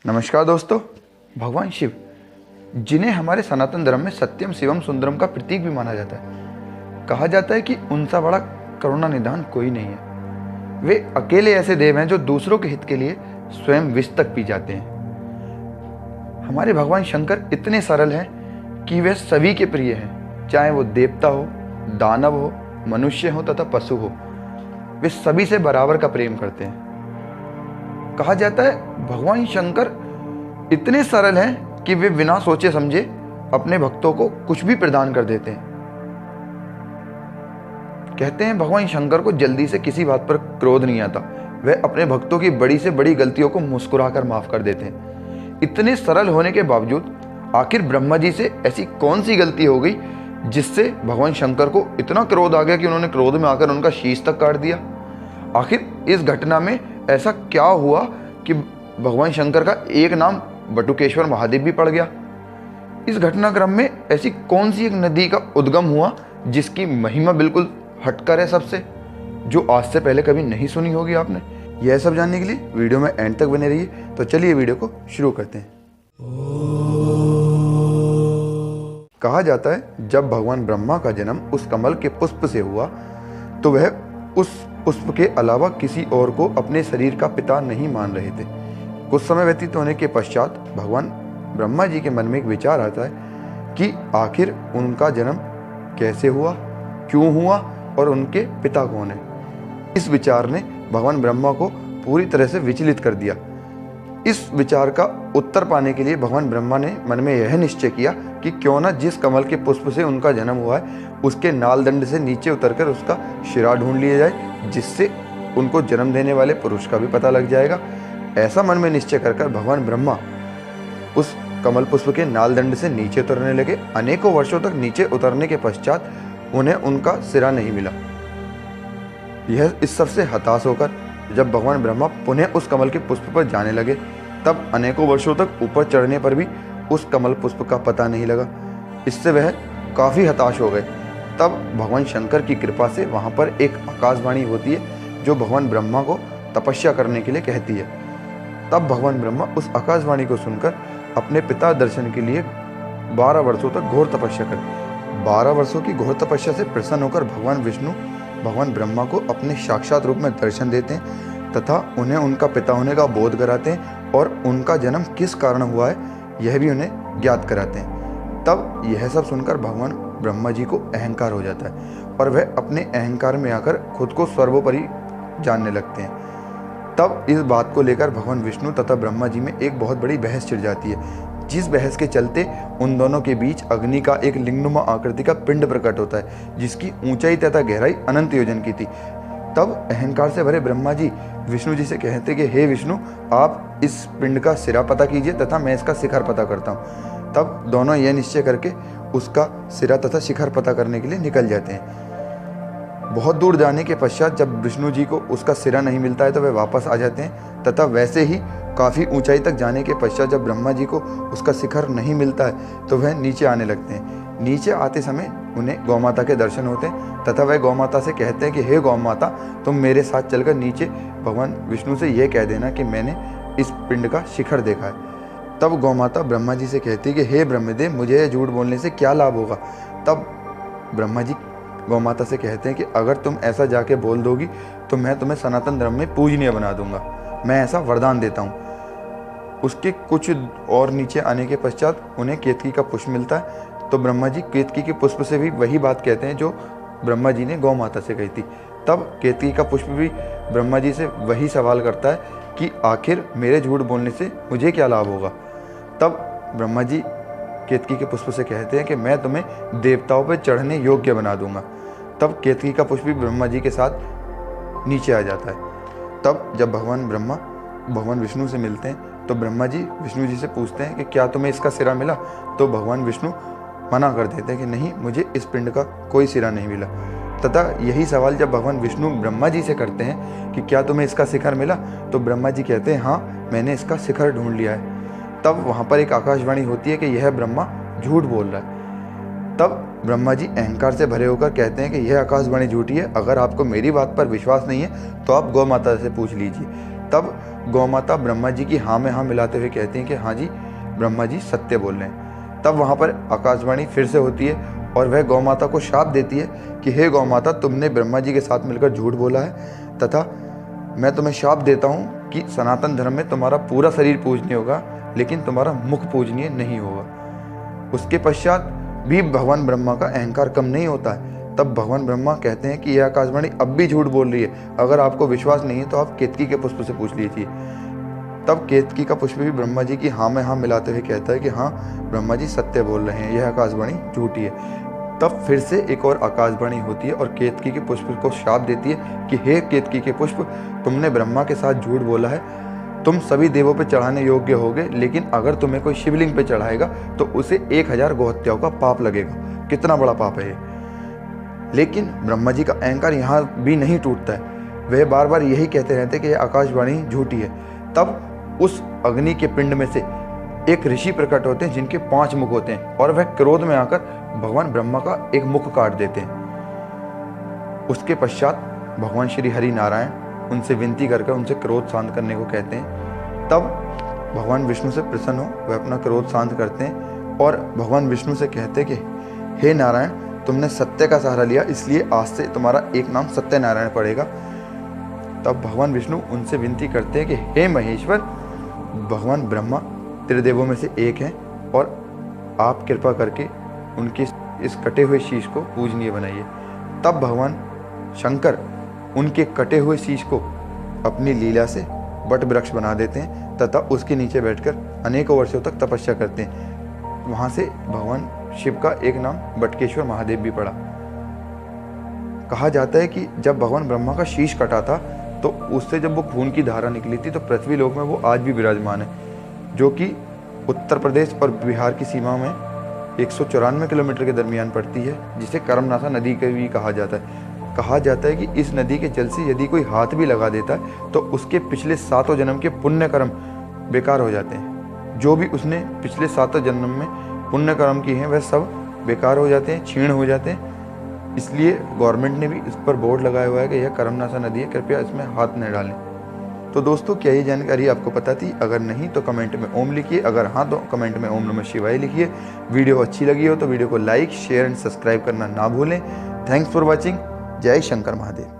नमस्कार दोस्तों। भगवान शिव, जिन्हें हमारे सनातन धर्म में सत्यम शिवम सुंदरम का प्रतीक भी माना जाता है, कहा जाता है कि उनसा बड़ा करुणा निधान कोई नहीं है। वे अकेले ऐसे देव हैं जो दूसरों के हित के लिए स्वयं विष तक पी जाते हैं। हमारे भगवान शंकर इतने सरल हैं कि वे सभी के प्रिय हैं, चाहे वो देवता हो, दानव हो, मनुष्य हो तथा पशु हो। वे सभी से बराबर का प्रेम करते हैं। कहा जाता है भगवान शंकर इतने सरल हैं कि वे बिना सोचे समझे अपने भक्तों को कुछ भी प्रदान कर देते हैं। कहते हैं भगवान शंकर को जल्दी से किसी बात पर क्रोध नहीं आता। वे अपने भक्तों की बड़ी से बड़ी गलतियों को मुस्कुराकर माफ कर देते हैं। इतने सरल होने के बावजूद आखिर ब्रह्मा जी से ऐसी कौन सी गलती हो गई जिससे भगवान शंकर को इतना क्रोध आ गया कि उन्होंने क्रोध में आकर उनका शीश तक काट दिया। आखिर इस घटना में ऐसा क्या हुआ कि भगवान शंकर का एक नाम बटुकेश्वर महादेव भी पड़ गया। इस घटनाक्रम में ऐसी कौन सी एक नदी का उद्गम हुआ जिसकी महिमा बिल्कुल हटकर है सबसे, जो आज से पहले कभी नहीं सुनी होगी आपने। यह सब जानने के लिए वीडियो में एंड तक बने रहिए। तो चलिए वीडियो को शुरू करते हैं। कहा जाता है जब भगवान ब्रह्मा का जन्म उस कमल के पुष्प से हुआ तो वह उस पुष्प के अलावा किसी और को अपने शरीर का पिता नहीं मान रहे थे। कुछ समय व्यतीत होने के पश्चात भगवान ब्रह्मा जी के मन में एक विचार आता है कि आखिर उनका जन्म कैसे हुआ, क्यों हुआ और उनके पिता कौन है। इस विचार ने भगवान ब्रह्मा को पूरी तरह से विचलित कर दिया। इस विचार का उत्तर पाने के लिए भगवान ब्रह्मा ने मन में यह निश्चय किया कि क्यों ना जिस कमल के पुष्प से उनका जन्म हुआ है उसके नालदंड से नीचे उतरकर उसका शिरा ढूंढ लिया जाए, जिससे उनको जन्म देने वाले पुरुष का भी पता लग जाएगा। ऐसा मन में निश्चय कर भगवान ब्रह्मा उस कमल पुष्प के नालदंड से नीचे उतरने लगे। अनेकों वर्षों तक नीचे उतरने के पश्चात उन्हें उनका सिरा नहीं मिला। यह इस सबसे हताश होकर जब भगवान ब्रह्मा पुनः उस कमल के पुष्प पर जाने लगे, तब अनेकों वर्षों तक ऊपर चढ़ने पर भी उस कमल पुष्प का पता नहीं लगा। इससे वह काफ़ी हताश हो गए। तब भगवान शंकर की कृपा से वहाँ पर एक आकाशवाणी होती है जो भगवान ब्रह्मा को तपस्या करने के लिए कहती है। तब भगवान ब्रह्मा उस आकाशवाणी को सुनकर अपने पिता दर्शन के लिए 12 वर्षों तक घोर तपस्या करते। 12 वर्षों की घोर तपस्या से प्रसन्न होकर भगवान विष्णु भगवान ब्रह्मा को अपने साक्षात रूप में दर्शन देते हैं तथा उन्हें उनका पिता होने का बोध कराते हैं और उनका जन्म किस कारण हुआ है यह भी उन्हें ज्ञात कराते हैं। तब यह सब सुनकर भगवान ब्रह्मा जी को अहंकार हो जाता है और वह अपने अहंकार में आकर खुद को सर्वोपरि जानने लगते हैं। तब इस बात को लेकर भगवान विष्णु तथा ब्रह्मा जी में एक बहुत बड़ी बहस छिड़ जाती है, जिस बहस के चलते उन दोनों के बीच अग्नि का एक लिंगनुमा आकृति का पिंड प्रकट होता है, जिसकी ऊंचाई तथा गहराई अनंत योजन की थी। तब अहंकार से भरे ब्रह्मा जी विष्णु जी से कहते कि हे विष्णु, आप इस पिंड का सिरा पता कीजिए तथा मैं इसका शिखर पता करता हूँ। तब दोनों यह निश्चय करके उसका सिरा तथा शिखर पता करने के लिए निकल जाते हैं। बहुत दूर जाने के पश्चात जब विष्णु जी को उसका सिरा नहीं मिलता है तो वे वापस आ जाते हैं तथा वैसे ही काफ़ी ऊंचाई तक जाने के पश्चात जब ब्रह्मा जी को उसका शिखर नहीं मिलता है तो वह नीचे आने लगते हैं। नीचे आते समय उन्हें गौ माता के दर्शन होते हैं तथा वह गौ माता से कहते हैं कि हे गौ माता, तुम मेरे साथ चलकर नीचे भगवान विष्णु से यह कह देना कि मैंने इस पिंड का शिखर देखा है। तब गौ माता ब्रह्मा जी से कहती है कि हे ब्रह्मदेव, मुझे झूठ बोलने से क्या लाभ होगा। तब ब्रह्मा जी गौ माता से कहते हैं कि अगर तुम ऐसा जाके बोल दोगी तो मैं तुम्हें सनातन धर्म में पूजनीय बना दूंगा, मैं ऐसा वरदान देता हूँ। उसके कुछ और नीचे आने के पश्चात उन्हें केतकी का पुष्प मिलता है। तो ब्रह्मा जी केतकी के पुष्प से भी वही बात कहते हैं जो ब्रह्मा जी ने गौ माता से कही थी। तब केतकी का पुष्प भी ब्रह्मा जी से वही सवाल करता है कि आखिर मेरे झूठ बोलने से मुझे क्या लाभ होगा। तब ब्रह्मा जी केतकी के पुष्प से कहते हैं कि मैं तुम्हें देवताओं पर चढ़ने योग्य बना दूंगा। तब केतकी का पुष्प भी ब्रह्मा जी के साथ नीचे आ जाता है। तब जब भगवान ब्रह्मा भगवान विष्णु से मिलते हैं तो ब्रह्मा जी विष्णु जी से पूछते हैं कि क्या तुम्हें इसका सिरा मिला। तो भगवान विष्णु मना कर देते हैं कि नहीं, मुझे इस पिंड का कोई सिरा नहीं मिला। तथा यही सवाल जब भगवान विष्णु ब्रह्मा जी से करते हैं कि क्या तुम्हें इसका शिखर मिला, तो ब्रह्मा जी कहते हैं हाँ, मैंने इसका शिखर ढूंढ लिया है। तब वहाँ पर एक आकाशवाणी होती है कि यह ब्रह्मा झूठ बोल रहा है। तब ब्रह्मा जी अहंकार से भरे होकर कहते हैं कि यह आकाशवाणी झूठी है। अगर आपको मेरी बात पर विश्वास नहीं है तो आप गौ माता से पूछ लीजिए। तब गौमाता ब्रह्मा जी की हाँ में हाँ मिलाते हुए कहती हैं कि हाँ जी, ब्रह्मा जी सत्य बोल रहे हैं। तब वहाँ पर आकाशवाणी फिर से होती है और वह गौमाता को शाप देती है कि हे गौमाता, तुमने ब्रह्मा जी के साथ मिलकर झूठ बोला है तथा मैं तुम्हें शाप देता हूँ कि सनातन धर्म में तुम्हारा पूरा शरीर पूजनीय होगा, लेकिन तुम्हारा मुख पूजनीय नहीं होगा। उसके पश्चात भी भगवान ब्रह्मा का अहंकार कम नहीं होता है। तब भगवान ब्रह्मा कहते हैं कि यह आकाशवाणी अब भी झूठ बोल रही है, अगर आपको विश्वास नहीं है तो आप केतकी के पुष्प से पूछ लीजिए। तब केतकी का पुष्प भी ब्रह्मा जी की हाँ में हाँ मिलाते हुए कहता है कि हाँ, ब्रह्मा जी सत्य बोल रहे हैं, यह आकाशवाणी झूठी है। तब फिर से एक और आकाशवाणी होती है और केतकी के पुष्प को शाप देती है कि हे केतकी के पुष्प, तुमने ब्रह्मा के साथ झूठ बोला है, तुम सभी देवों पे चढ़ाने योग्य होगे, लेकिन अगर तुम्हें कोई शिवलिंग पे चढ़ाएगा तो उसे 1000 गोहत्याओं का पाप लगेगा। कितना बड़ा पाप है ये। लेकिन ब्रह्मा जी का अहंकार यहाँ भी नहीं टूटता है, वह बार बार यही कहते रहते हैं कि यह आकाशवाणी झूठी है। तब उस अग्नि के पिंड में से एक ऋषि प्रकट होते हैं जिनके 5 मुख होते हैं और वह क्रोध में आकर भगवान ब्रह्मा का एक मुख काट देते हैं। उसके पश्चात भगवान श्री हरि नारायण उनसे विनती करके उनसे क्रोध शांत करने को कहते हैं। तब भगवान विष्णु से प्रसन्न हो वह अपना क्रोध शांत करते हैं और भगवान विष्णु से कहते हैं कि हे नारायण, तुमने सत्य का सहारा लिया, इसलिए आज से तुम्हारा एक नाम सत्यनारायण पड़ेगा। तब भगवान विष्णु उनसे विनती करते हैं कि हे महेश्वर, भगवान ब्रह्मा त्रिदेवों में से एक हैं और आप कृपा करके उनके इस कटे हुए शीश को पूजनीय बनाइए। तब भगवान शंकर उनके कटे हुए शीश को अपनी लीला से वट वृक्ष बना देते हैं तथा उसके नीचे बैठकर अनेकों वर्षों तक तपस्या करते हैं। वहाँ से भगवान शिव का एक नाम बटकेश्वर महादेव भी पड़ा। कहा जाता है कि जब भगवान ब्रह्मा का शीश कटा था तो उससे जब वो खून की धारा निकली थी तो पृथ्वी लोक में वो आज भी विराजमान है, जो कि उत्तर प्रदेश और बिहार की सीमा में 194 किलोमीटर के दरमियान पड़ती है, जिसे कर्मनासा नदी का भी कहा जाता है। कहा जाता है कि इस नदी के जल से यदि कोई हाथ भी लगा देता है तो उसके पिछले 7 जन्म के पुण्य कर्म बेकार हो जाते हैं। जो भी उसने पिछले 7 जन्म में पुण्य कर्म किए हैं वह सब बेकार हो जाते हैं, क्षीण हो जाते हैं। इसलिए गवर्नमेंट ने भी इस पर बोर्ड लगाया हुआ है कि यह कर्मनासा नदी है, कृपया इसमें हाथ न डालें। तो दोस्तों, क्या ये जानकारी आपको पता थी? अगर नहीं तो कमेंट में ओम लिखिए, अगर हाँ तो कमेंट में ओम नमः शिवाय लिखिए। वीडियो अच्छी लगी हो तो वीडियो को लाइक, शेयर एंड सब्सक्राइब करना ना भूलें। Thanks for watching. जय शंकर महादेव।